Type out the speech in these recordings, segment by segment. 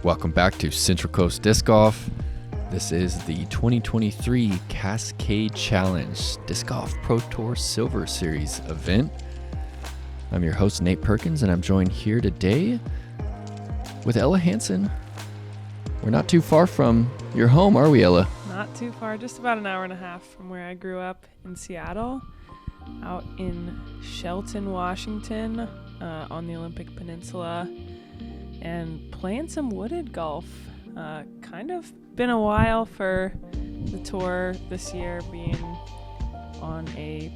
Welcome back to Central Coast Disc Golf. This is the 2023 Cascade Challenge Disc Golf Pro Tour Silver Series event. I'm your host, Nate Perkins, and I'm joined here today with Ella Hansen. We're not too far from your home, are we, Ella? Not too far, just about an hour and a half from where I grew up in Seattle, out in Shelton, Washington, on the Olympic Peninsula, and playing some wooded golf. Kind of been a while for the tour this year, being on a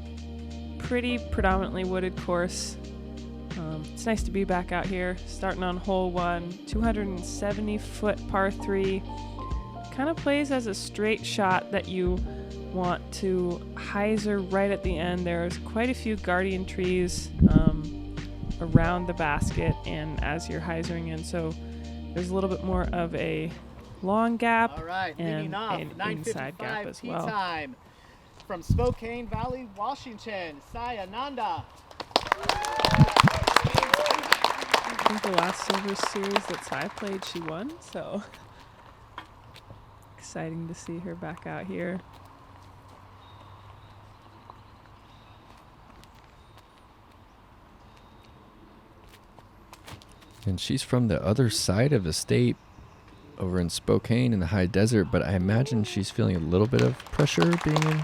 pretty predominantly wooded course. It's nice to be back out here, starting on hole 1, 270-foot par 3. Kind of plays as a straight shot that you want to hyzer right at the end. There's quite a few guardian trees around the basket and as you're hyzering in, so there's a little bit more of a long gap and an inside gap as well. Time from Spokane Valley, Washington, Ananda. I think the last Silver Series that Sai played, she won, so exciting to see her back out here. And she's from the other side of the state, over in Spokane in the high desert, but I imagine she's feeling a little bit of pressure being in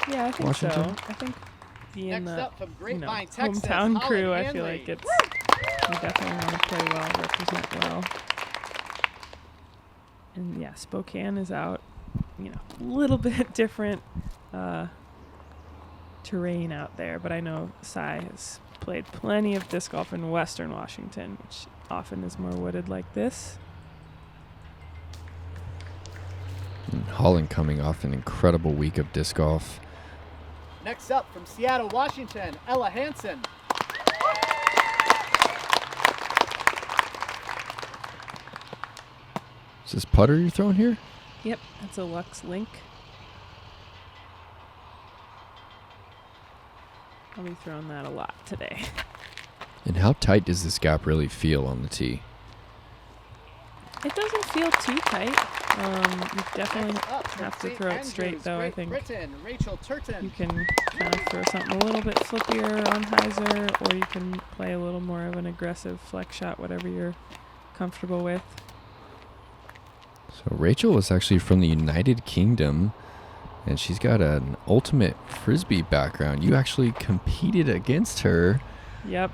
Yeah, I think Washington. so. I think being the Texas, hometown crew, I feel Handley. like it's you definitely want to play well, represent well. And yeah, Spokane is out, a little bit different terrain out there, but I know Sai has played plenty of disc golf in Western Washington, which often is more wooded like this. And Holland coming off an incredible week of disc golf. Next up from Seattle, Washington, Ella Hansen. Is this putter you're throwing here? Yep, that's a Lux Link. I'll be throwing that a lot today. And how tight does this gap really feel on the tee? It doesn't feel too tight. You definitely have to throw it straight, though. I think Britain, Rachel Turton. you can kind of throw something a little bit flippier on hyzer, or you can play a little more of an aggressive flex shot, whatever you're comfortable with. So Rachel is actually from the United Kingdom, and she's got an ultimate frisbee background. You actually competed against her. Yep.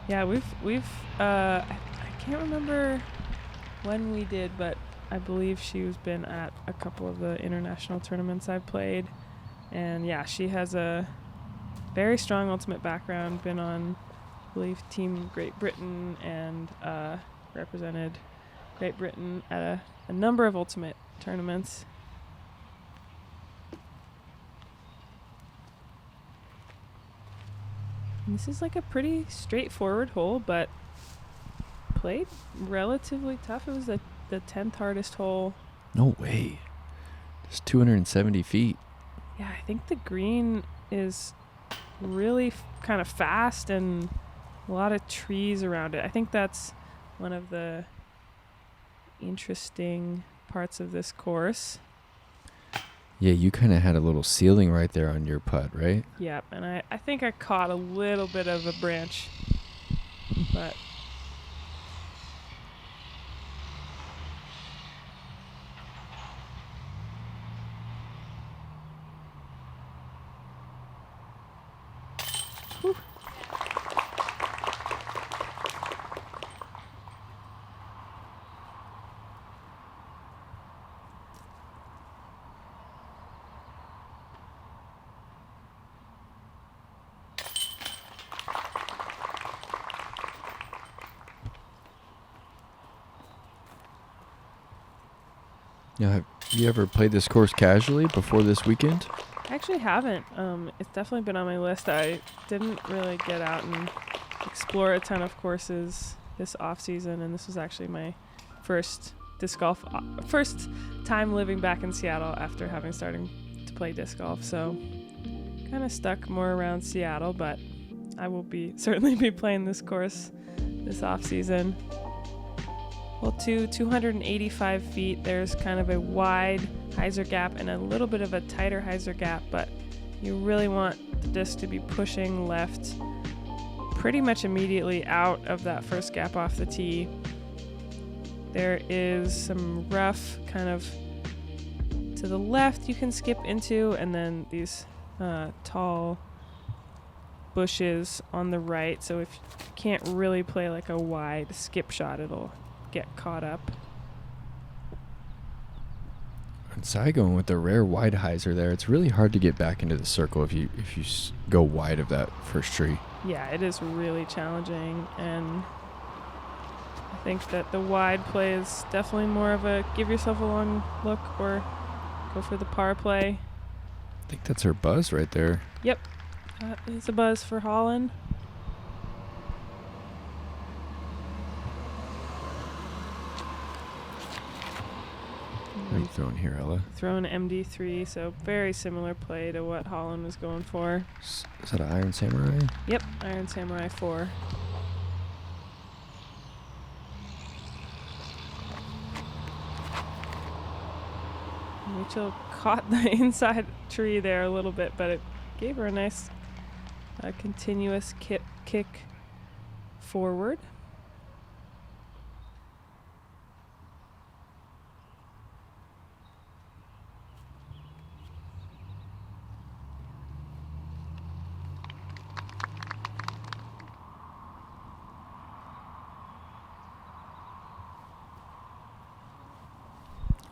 Yeah, we've I can't remember when we did, but I believe she's been at a couple of the international tournaments I've played. And yeah, she has a very strong ultimate background, been on, I believe, Team Great Britain, and represented Great Britain at a number of ultimate tournaments. And this is like a pretty straightforward hole, but played relatively tough. It was the 10th hardest hole. No way. Just 270 feet. Yeah, I think the green is really kind of fast and a lot of trees around it. I think that's one of the interesting parts of this course. Yeah, you kind of had a little ceiling right there on your putt, right? Yep, and I think I caught a little bit of a branch, but whew. Now, have you ever played this course casually before this weekend? I actually haven't. It's definitely been on my list. I didn't really get out and explore a ton of courses this off season, and this was actually my first first time living back in Seattle after having started to play disc golf. So kind of stuck more around Seattle, but I will certainly be playing this course this off season. Well, to 285 feet, there's kind of a wide hyzer gap and a little bit of a tighter hyzer gap, but you really want the disc to be pushing left pretty much immediately out of that first gap off the tee. There is some rough kind of to the left you can skip into, and then these tall bushes on the right. So if you can't really play like a wide skip shot, it'll get caught up. And Saigon with the rare wide hyzer there, it's really hard to get back into the circle if you go wide of that first tree. Yeah, it is really challenging, and I think that the wide play is definitely more of a give yourself a long look or go for the par play. I think that's her buzz right there. Yep, that is a buzz for Holland. What are you throwing here, Ella? Throwing MD3, so very similar play to what Holland was going for. Is that an Iron Samurai? Yep, Iron Samurai 4. Rachel caught the inside tree there a little bit, but it gave her a nice continuous kick forward.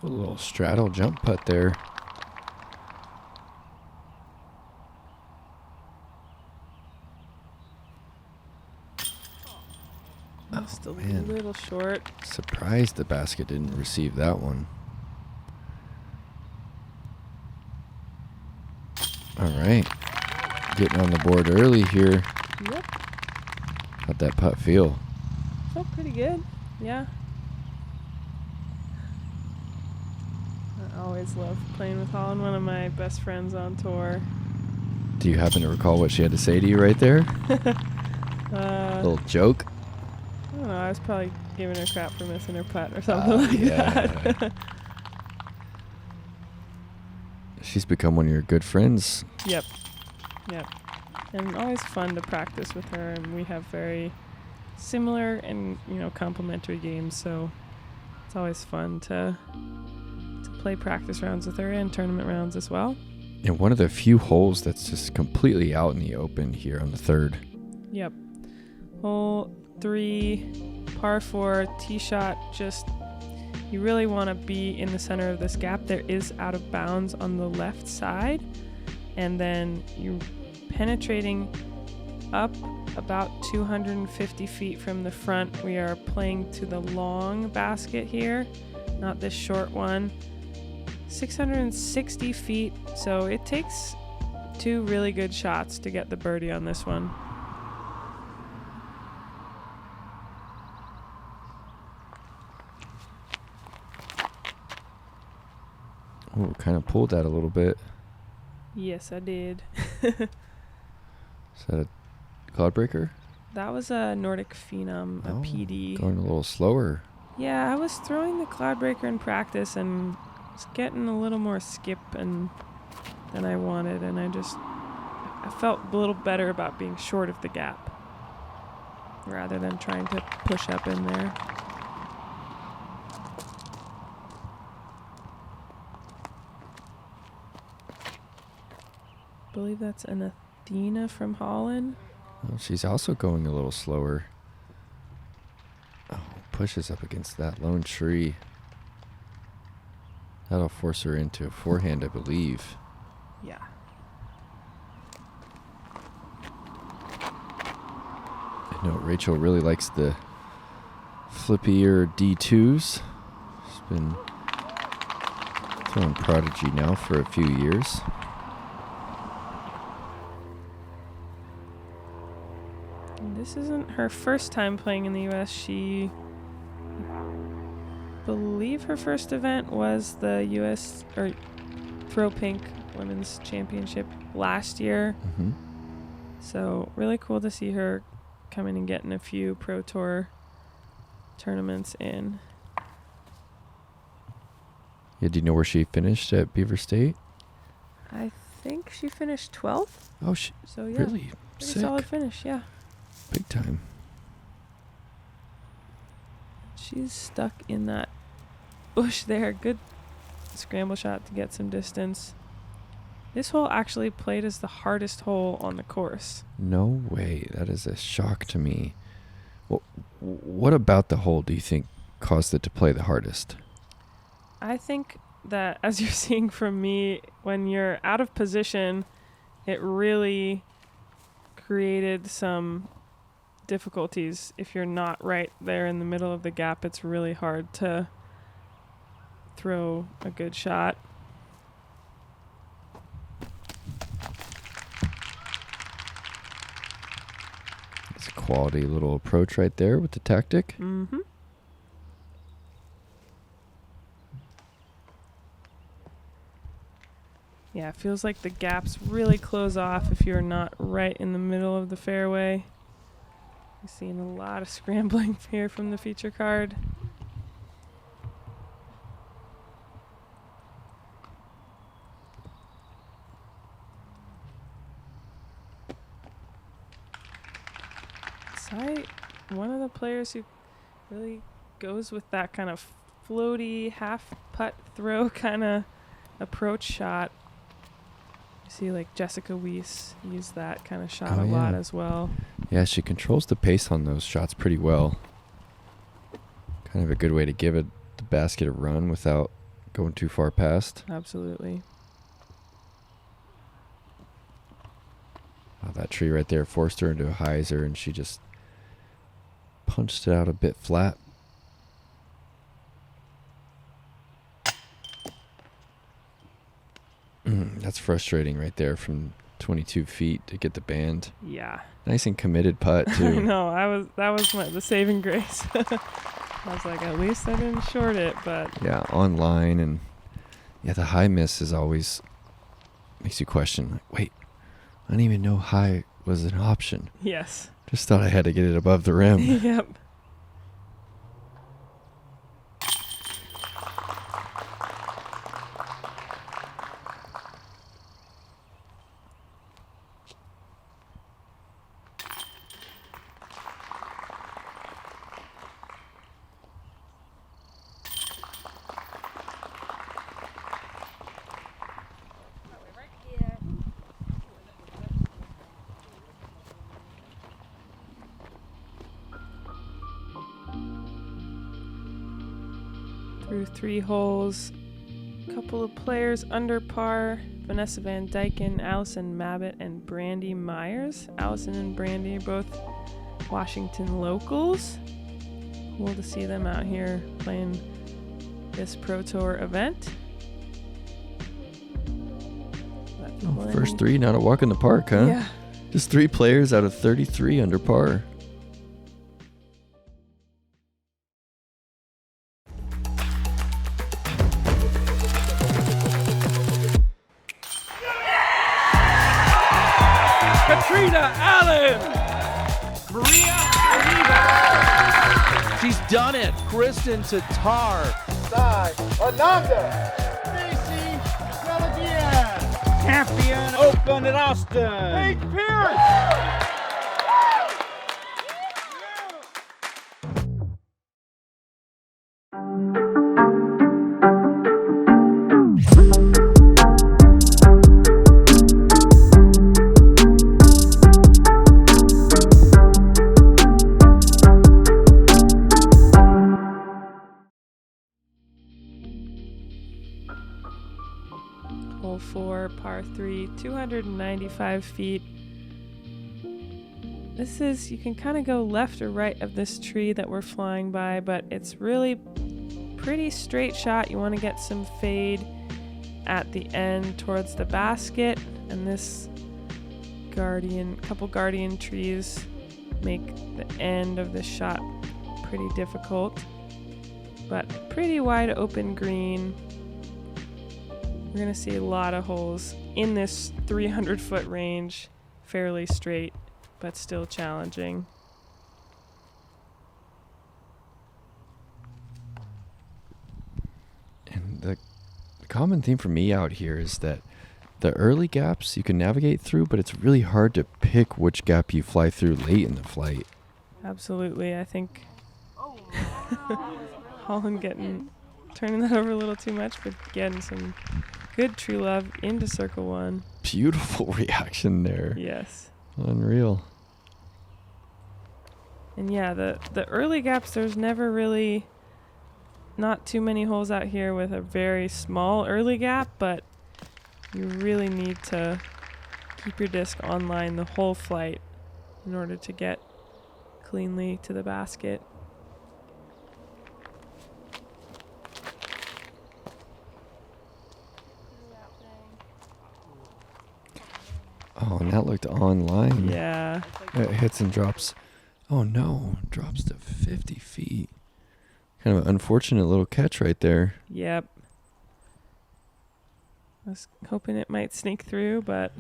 A little straddle jump putt there. Just a man. little short. Surprised the basket didn't receive that one. All right. Getting on the board early here. Yep, How'd that putt feel? felt pretty good. Yeah. I always love playing with Holland, one of my best friends on tour. Do you happen to recall what she had to say to you right there? A Little joke? I don't know, I was probably giving her crap for missing her putt or something that. She's become one of your good friends. Yep. And always fun to practice with her, and we have very similar and, complementary games, so it's always fun to play practice rounds with her and tournament rounds as well. And one of the few holes that's just completely out in the open here on the third. Yep. Hole 3, par 4, tee shot. Just, you really want to be in the center of this gap. There is out of bounds on the left side, and then you're penetrating up about 250 feet from the front. We are playing to the long basket here, not this short one. 660 feet, so it takes 2 really good shots to get the birdie on this one. Oh, kind of pulled that a little bit. Yes, I did. Is that a cloud breaker? That was a Nordic Phenom, a Oh, PD. Going a little slower. Yeah, I was throwing the cloud breaker in practice and was getting a little more skip than I wanted, and I felt a little better about being short of the gap rather than trying to push up in there. I believe that's an Athena from Holland. Well, she's also going a little slower. Oh, pushes up against that lone tree. That'll force her into a forehand, I believe. Yeah. I know Rachel really likes the flippier D2s. She's been throwing Prodigy now for a few years. This isn't her first time playing in the U.S. I believe her first event was the U.S. or Throw Pink Women's Championship last year. Mm-hmm. So really cool to see her coming and getting a few Pro Tour tournaments in. Yeah, do you know where she finished at Beaver State? I think she finished 12th. Oh, So yeah, really? pretty Sick. solid finish. Yeah. Big time. She's stuck in that bush there. Good scramble shot to get some distance. This hole actually played as the hardest hole on the course. No way. That is a shock to me. What about the hole do you think caused it to play the hardest? I think that, as you're seeing from me, when you're out of position, it really created some difficulties. If you're not right there in the middle of the gap, it's really hard to throw a good shot. It's a quality little approach right there with the tactic. Mm-hmm. Yeah, it feels like the gaps really close off if you're not right in the middle of the fairway. We're seeing a lot of scrambling here from the feature card. Sorry, one of the players who really goes with that kind of floaty half putt throw kind of approach shot. You see like Jessica Weiss use that kind of shot a lot as well. Yeah, she controls the pace on those shots pretty well. Kind of a good way to give it the basket a run without going too far past. Absolutely. Oh, that tree right there forced her into a hyzer, and she just punched it out a bit flat. That's frustrating right there from 22 feet to get the band. Yeah. Nice and committed putt, too. I know. That was the saving grace. I was like, at least I didn't short it, but... Yeah, online, and yeah, the high miss is always makes you question, like, wait, I didn't even know high was an option. Yes. Just thought I had to get it above the rim. Yep. Through 3 holes, a couple of players under par. Vanessa Van Dyken, Allison Mabbitt, and Brandy Myers. Allison and Brandy are both Washington locals. Cool to see them out here playing this Pro Tour event. First 3, not a walk in the park, huh? Yeah. Just 3 players out of 33 under par. Katrina Allen! Maria Oliva! She's done it! Kristen Tatar! Side, Ananda. Stacy Reladier. Champion Open at Austin! Paige Pierce. Hole 4, par 3, 295 feet. This is, you can kind of go left or right of this tree that we're flying by, but it's really pretty straight shot. You want to get some fade at the end towards the basket, and this couple guardian trees make the end of this shot pretty difficult, but pretty wide open green. We're going to see a lot of holes in this 300-foot range, fairly straight, but still challenging. And the common theme for me out here is that the early gaps you can navigate through, but it's really hard to pick which gap you fly through late in the flight. Absolutely. I think Holland turning that over a little too much, but getting some good tree love into circle 1. Beautiful reaction there. Yes. Unreal. And yeah, the early gaps, there's never really not too many holes out here with a very small early gap, but you really need to keep your disc online the whole flight in order to get cleanly to the basket. Oh, and that looked online. Yeah. It hits and drops. Oh no, drops to 50 feet. Kind of an unfortunate little catch right there. Yep. I was hoping it might sneak through, but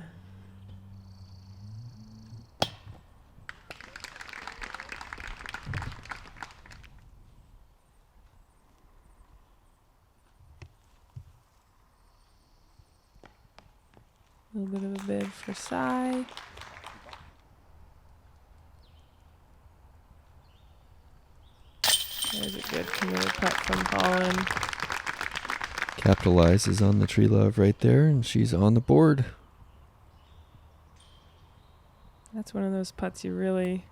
a little bit of a bid for Cy. There's a good committed putt from Holland. Capitalizes on the tree love right there, and she's on the board. That's one of those putts you really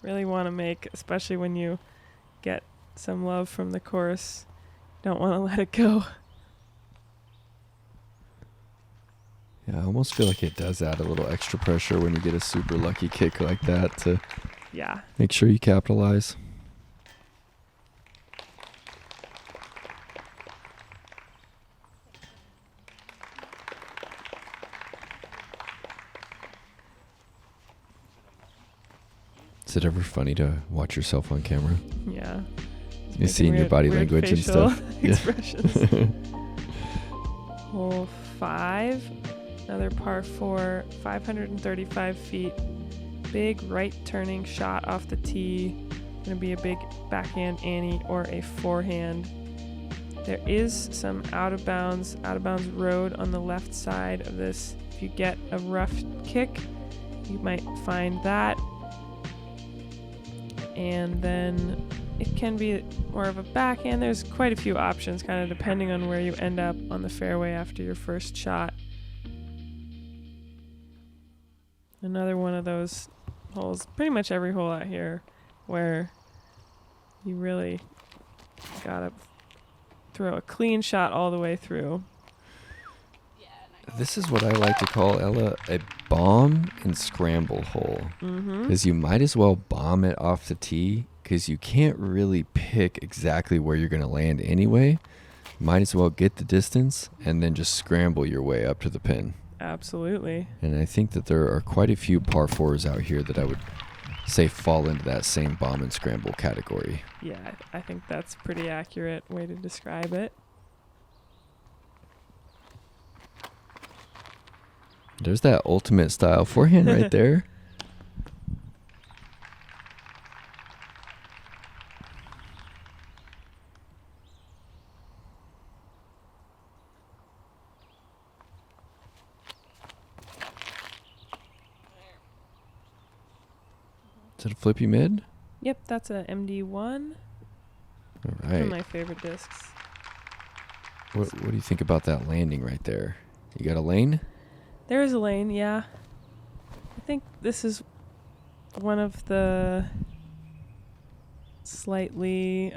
want to make, especially when you get some love from the course. Don't want to let it go. Yeah, I almost feel like it does add a little extra pressure when you get a super lucky kick like that to make sure you capitalize. Is it ever funny to watch yourself on camera? Yeah. You seeing your body language and stuff. Expressions. Hole 5, another par 4, 535 feet. Big right turning shot off the tee. Gonna be a big backhand Annie or a forehand. There is some out of bounds road on the left side of this. If you get a rough kick, you might find that. And then it can be more of a backhand. There's quite a few options, kind of depending on where you end up on the fairway after your first shot. Another one of those holes, pretty much every hole out here, where you really gotta throw a clean shot all the way through. This is what I like to call, Ella, a bomb and scramble hole. Because you might as well bomb it off the tee, because you can't really pick exactly where you're going to land anyway. Might as well get the distance and then just scramble your way up to the pin. Absolutely. And I think that there are quite a few par 4s out here that I would say fall into that same bomb and scramble category. Yeah, I think that's a pretty accurate way to describe it. There's that ultimate style forehand right there. Is it a flippy mid? Yep, that's a MD1. All One right. of my favorite discs. What do you think about that landing right there? You got a lane? There is a lane, yeah. I think this is one of the slightly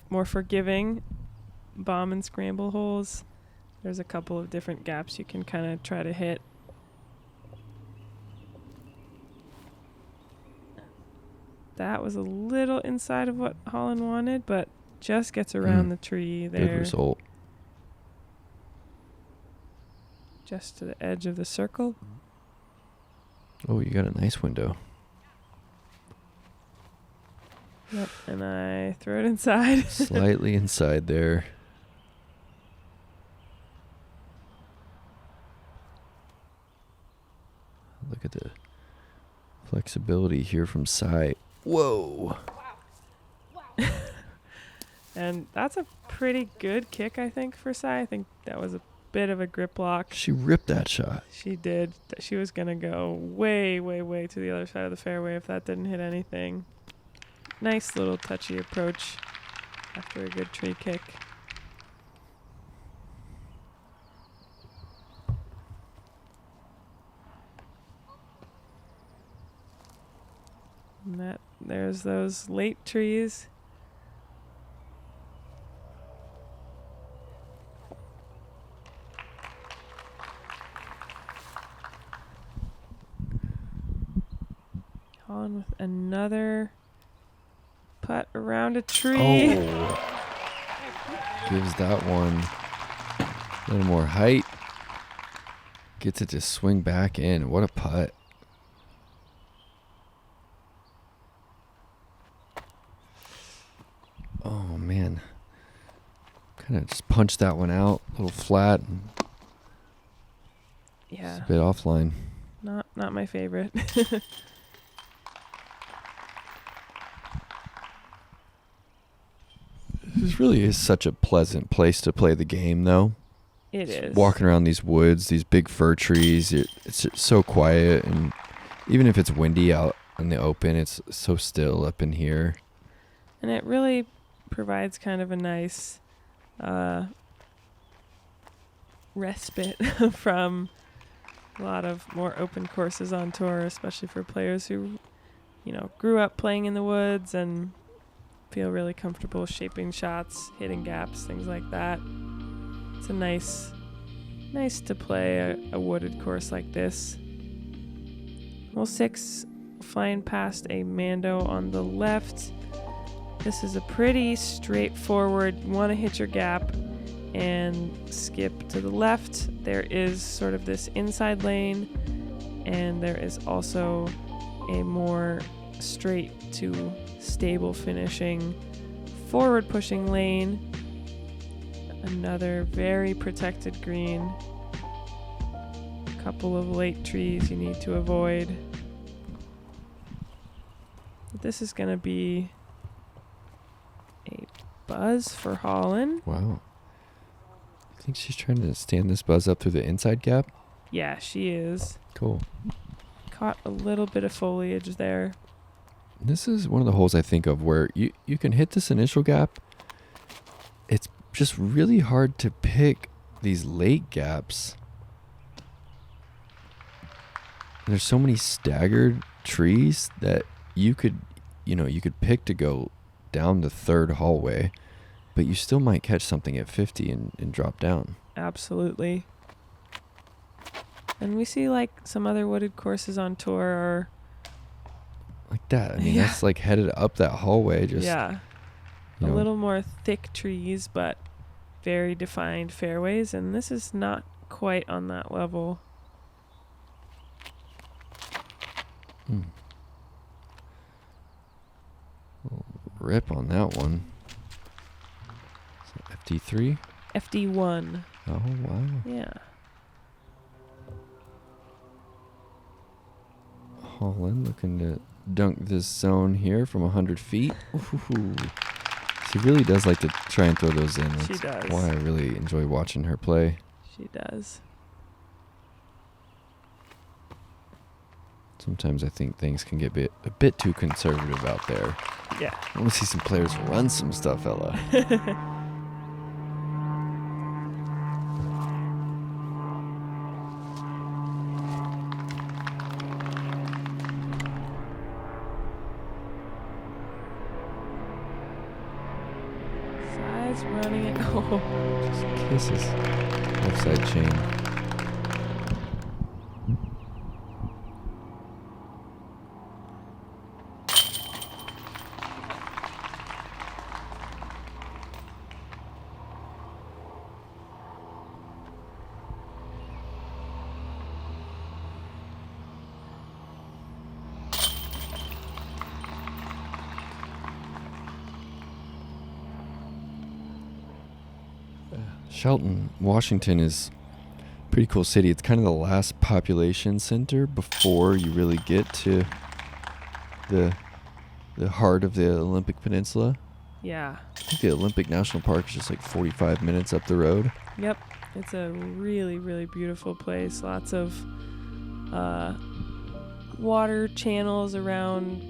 more forgiving bomb and scramble holes. There's a couple of different gaps you can kind of try to hit. That was a little inside of what Holland wanted, but just gets around the tree there. Good result. Just to the edge of the circle. Oh, you got a nice window. Yep, and I throw it inside. Slightly inside there. Look at the flexibility here from Cy. Whoa. And that's a pretty good kick, I think, for Sai. I think that was a bit of a grip block. She ripped that shot. She did. She was going to go way, way, way to the other side of the fairway if that didn't hit anything. Nice little touchy approach after a good tree kick. And there's those late trees. On with another putt around a tree. Oh. Gives that one a little more height. Gets it to swing back in. What a putt. Oh, man. Kind of just punched that one out. A little flat. And Yeah. it's a bit offline. Not my favorite. This really is such a pleasant place to play the game, though. It is. Walking around these woods, these big fir trees, it's so quiet, and even if it's windy out in the open, it's so still up in here. And it really provides kind of a nice respite from a lot of more open courses on tour, especially for players who, grew up playing in the woods and feel really comfortable shaping shots, hitting gaps, things like that. It's a nice to play a wooded course like this. Hole 6, flying past a Mando on the left. This is a pretty straightforward, you want to hit your gap and skip to the left. There is sort of this inside lane, and there is also a more straight to stable finishing forward pushing lane. Another very protected green. A couple of late trees you need to avoid. But this is going to be a buzz for Holland. Wow. I think she's trying to stand this buzz up through the inside gap. Yeah, she is. Cool. Caught a little bit of foliage there. This is one of the holes I think of where you can hit this initial gap. It's just really hard to pick these late gaps. And there's so many staggered trees that you could pick to go down the third hallway, but you still might catch something at 50 and drop down. Absolutely. And we see like some other wooded courses on tour are like that. I mean, that's like headed up that hallway. Just a little more thick trees, but very defined fairways. And this is not quite on that level. Rip on that one. So FD3? FD1. Oh, wow. Yeah. Holland looking to dunk this zone here from 100 feet. Ooh. She really does like to try and throw those in. That's she does. why I really enjoy watching her play. She does. Sometimes I think things can get a bit too conservative out there. Yeah. I want to see some players run some stuff, Ella. Size running it. Oh. Just kisses. Left side chain. Shelton, Washington is a pretty cool city. It's kind of the last population center before you really get to the heart of the Olympic Peninsula. Yeah. I think the Olympic National Park is just like 45 minutes up the road. Yep. It's a really, really beautiful place. Lots of water channels around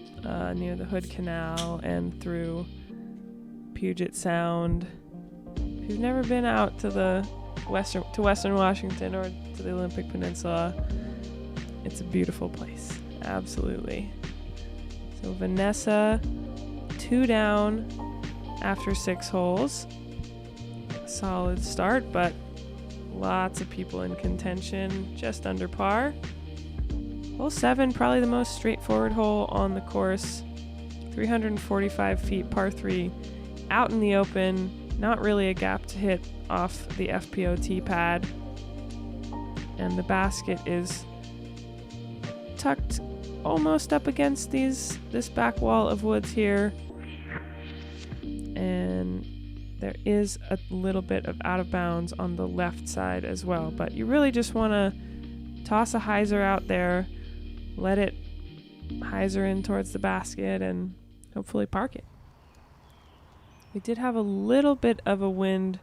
near the Hood Canal and through Puget Sound. If you've never been out to Western Washington or to the Olympic Peninsula, it's a beautiful place. Absolutely. So Vanessa, 2 down after 6 holes. Solid start, but lots of people in contention, just under par. Hole 7, probably the most straightforward hole on the course. 345 feet, par 3, out in the open. Not really a gap to hit off the FPO tee pad. And the basket is tucked almost up against this back wall of woods here. And there is a little bit of out of bounds on the left side as well. But you really just want to toss a hyzer out there, let it hyzer in towards the basket, and hopefully park it. We did have a little bit of a wind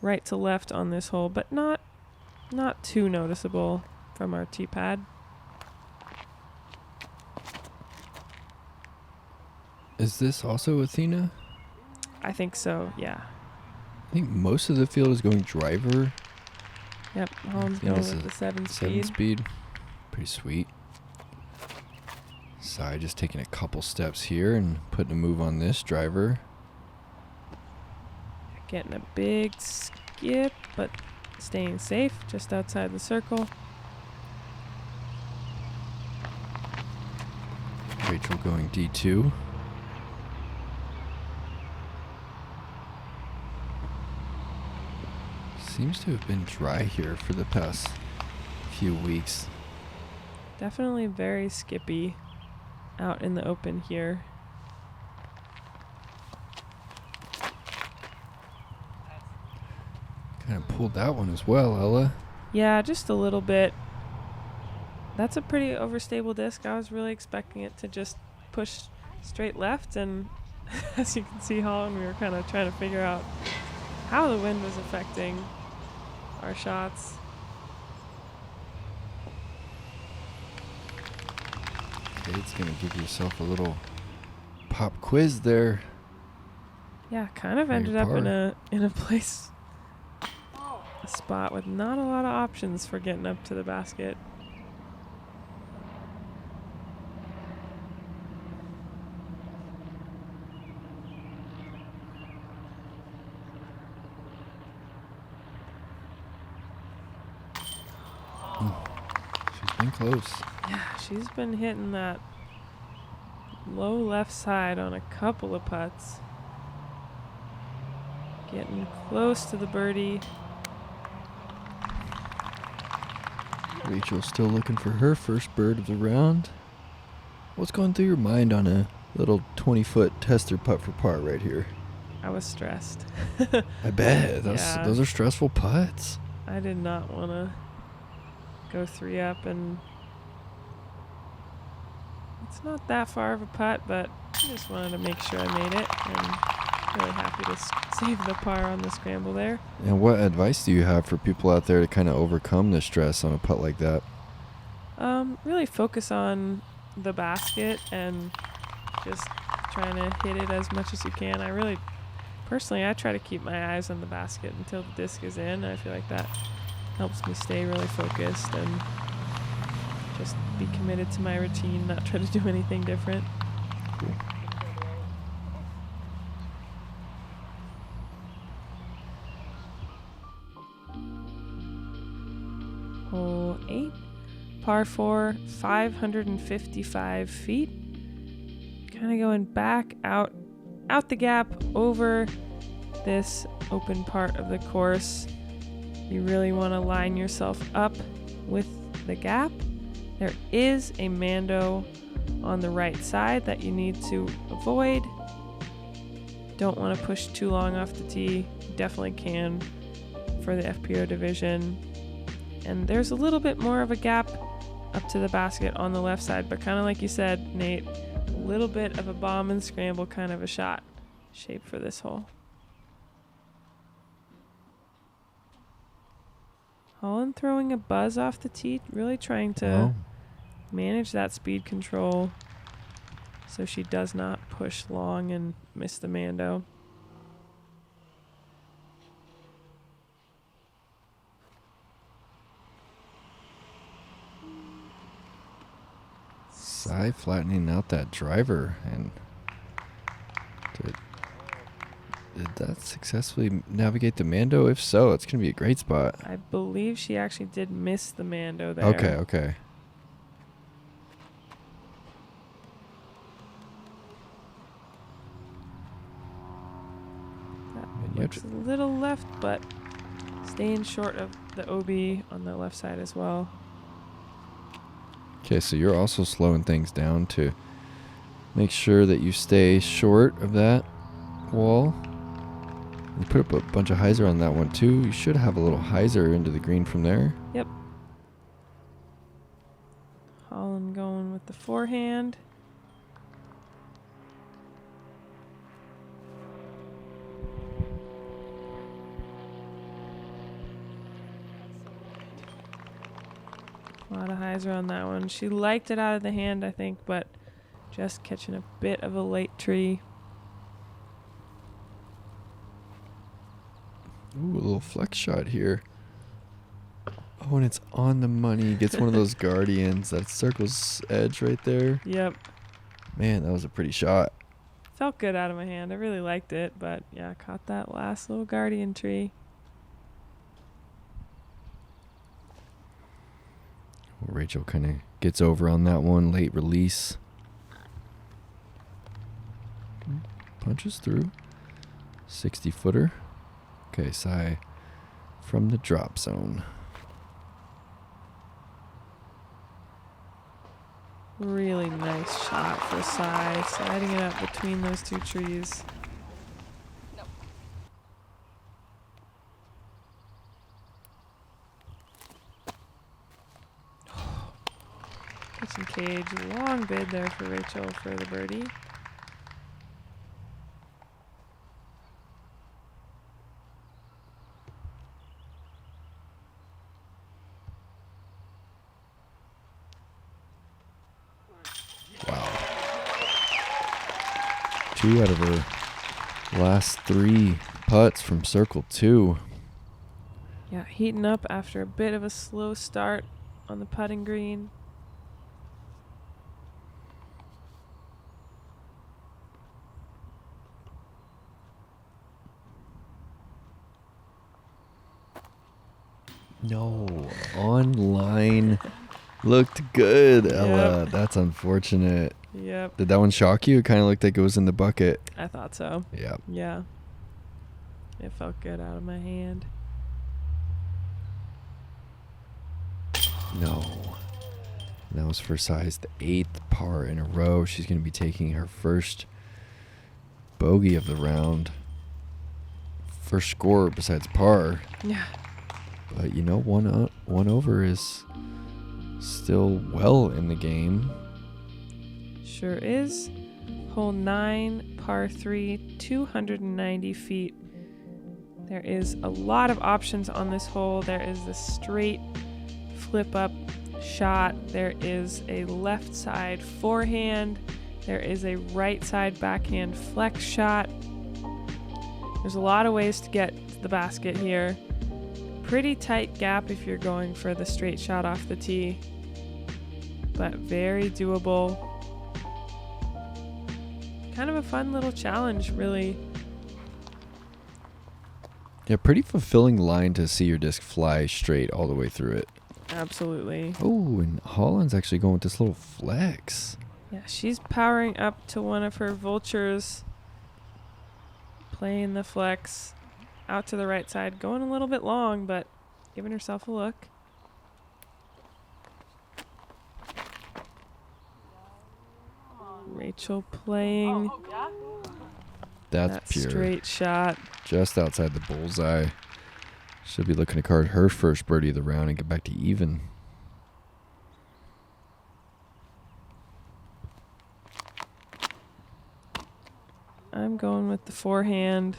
right to left on this hole, but not too noticeable from our tee pad. Is this also Athena? I think so, yeah. I think most of the field is going driver. Yep, Holmes going with the 7 speed. 7 speed. Pretty sweet. Sai just taking a couple steps here and putting a move on this driver. Getting a big skip, but staying safe just outside the circle. Rachel going D2. Seems to have been dry here for the past few weeks. Definitely very skippy out in the open here. Kind of pulled that one as well, Ella. Yeah, just a little bit. That's a pretty overstable disc. I was really expecting it to just push straight left, and as you can see, Holland, we were kind of trying to figure out how the wind was affecting our shots. Okay, it's going to give yourself a little pop quiz there. Yeah, kind of For your ended up par. in a place, a spot with not a lot of options for getting up to the basket. She's been close. Yeah, she's been hitting that low left side on a couple of putts. Getting close to the birdie. Rachel's still looking for her first bird of the round. What's going through your mind on a little 20-foot tester putt for par right here? I was stressed. I bet. Yeah. Those are stressful putts. I did not want to go 3 up, and it's not that far of a putt, but I just wanted to make sure I made it, and really happy to save the par on the scramble there. And what advice do you have for people out there to kind of overcome the stress on a putt like that? Really focus on the basket and just trying to hit it as much as you can. Personally, I try to keep my eyes on the basket until the disc is in. I feel like that helps me stay really focused and just be committed to my routine, not try to do anything different. Cool. Hole 8, par 4, 555 feet. Kind of going back out the gap over this open part of the course. You really want to line yourself up with the gap. There is a Mando on the right side that you need to avoid. Don't want to push too long off the tee. You definitely can for the FPO division. And there's a little bit more of a gap up to the basket on the left side, but kind of like you said, Nate, a little bit of a bomb and scramble kind of a shot. shape for this hole. Holland throwing a buzz off the tee, really trying to manage that speed control so she does not push long and miss the Mando. Sai flattening out that driver, and did that successfully navigate the Mando? If so, it's going to be a great spot. I believe she actually did miss the Mando there. Okay. That looks a little left, but staying short of the OB on the left side as well. Okay, so you're also slowing things down to make sure that you stay short of that wall. You put up a bunch of hyzer on that one too. You should have a little hyzer into the green from there. Yep. Holland going with the forehand. A lot of hyzer on that one. She liked it out of the hand, I think, but just catching a bit of a late tree. Ooh, a little flex shot here. Oh, and it's on the money. Gets one of those guardians. That circle's edge right there. Yep. Man, that was a pretty shot. Felt good out of my hand. I really liked it, but yeah, caught that last little guardian tree. Rachel kind of gets over on that one. Late release. Punches through. 60-footer. Okay, Sai from the drop zone. Really nice shot for Sai, sliding it up between those two trees. Catching cage, long bid there for Rachel for the birdie. Wow. 2 out of her last 3 putts from circle 2. Yeah, heating up after a bit of a slow start on the putting green. No, online looked good, Ella. Yep. That's unfortunate. Yep, Did that one shock you? It kind of looked like it was in the bucket. I thought so. Yep. Yeah. It felt good out of my hand. No. That was for size the 8th par in a row. She's going to be taking her first bogey of the round. First score besides par. Yeah. But you know, one over is still well in the game. Sure is. Hole 9, par 3, 290 feet. There is a lot of options on this hole. There is the straight flip up shot. There is a left side forehand. There is a right side backhand flex shot. There's a lot of ways to get to the basket here. Pretty tight gap if you're going for the straight shot off the tee, but very doable. Kind of a fun little challenge, really. Yeah, pretty fulfilling line to see your disc fly straight all the way through it. Absolutely. Oh, and Holland's actually going with this little flex. Yeah, she's powering up to one of her vultures, playing the flex out to the right side, going a little bit long, but giving herself a look. Rachel playing That's that pure. straight shot. Just outside the bullseye. She'll be looking to card her first birdie of the round and get back to even. I'm going with the forehand.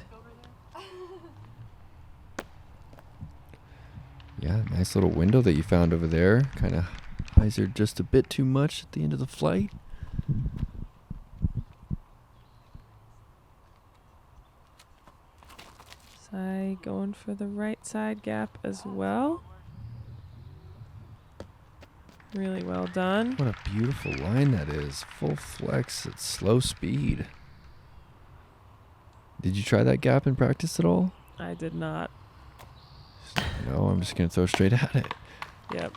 Yeah, nice little window that you found over there. Kind of hyzered just a bit too much at the end of the flight. Sai going for the right side gap as well. Really well done. What a beautiful line that is. Full flex at slow speed. Did you try that gap in practice at all? I did not. No, I'm just going to throw straight at it. Yep.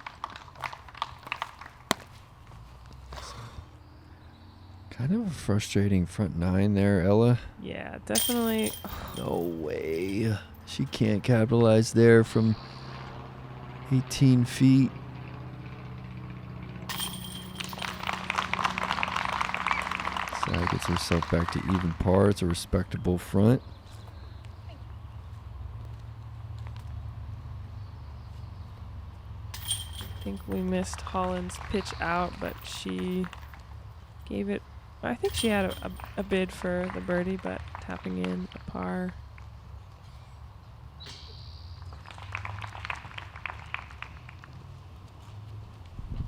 Kind of a frustrating front nine there, Ella. Yeah, definitely. No way. She can't capitalize there from 18 feet. Sai gets herself back to even par. It's a respectable front. I think we missed Holland's pitch out, but she gave it. I think she had a bid for the birdie, but tapping in a par.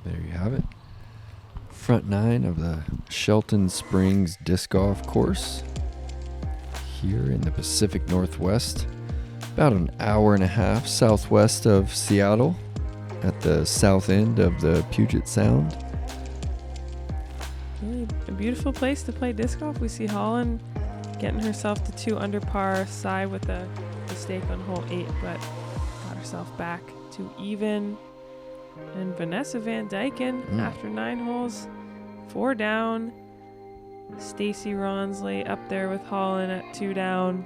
There you have it. Front nine of the Shelton Springs Disc Golf Course here in the Pacific Northwest. About an hour and a half southwest of Seattle at the south end of the Puget Sound. Really a beautiful place to play disc golf. We see Holland getting herself to 2 under par. Sai with a mistake on hole 8, but got herself back to even. And Vanessa Van Dyken, after 9 holes, 4 down. Stacy Ronsley up there with Holland at 2 down.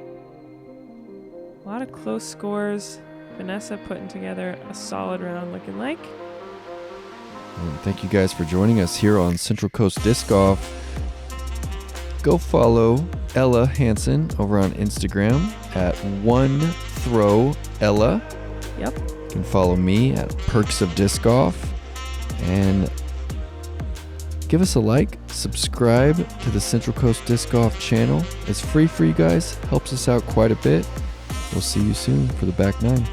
A lot of close scores. Vanessa putting together a solid round, looking like. And thank you guys for joining us here on Central Coast Disc Golf. Go follow Ella Hansen over on Instagram at OneThrowElla. Yep. You can follow me at Perks of Disc Golf. And give us a like, subscribe to the Central Coast Disc Golf channel. It's free for you guys, helps us out quite a bit. We'll see you soon for the back nine.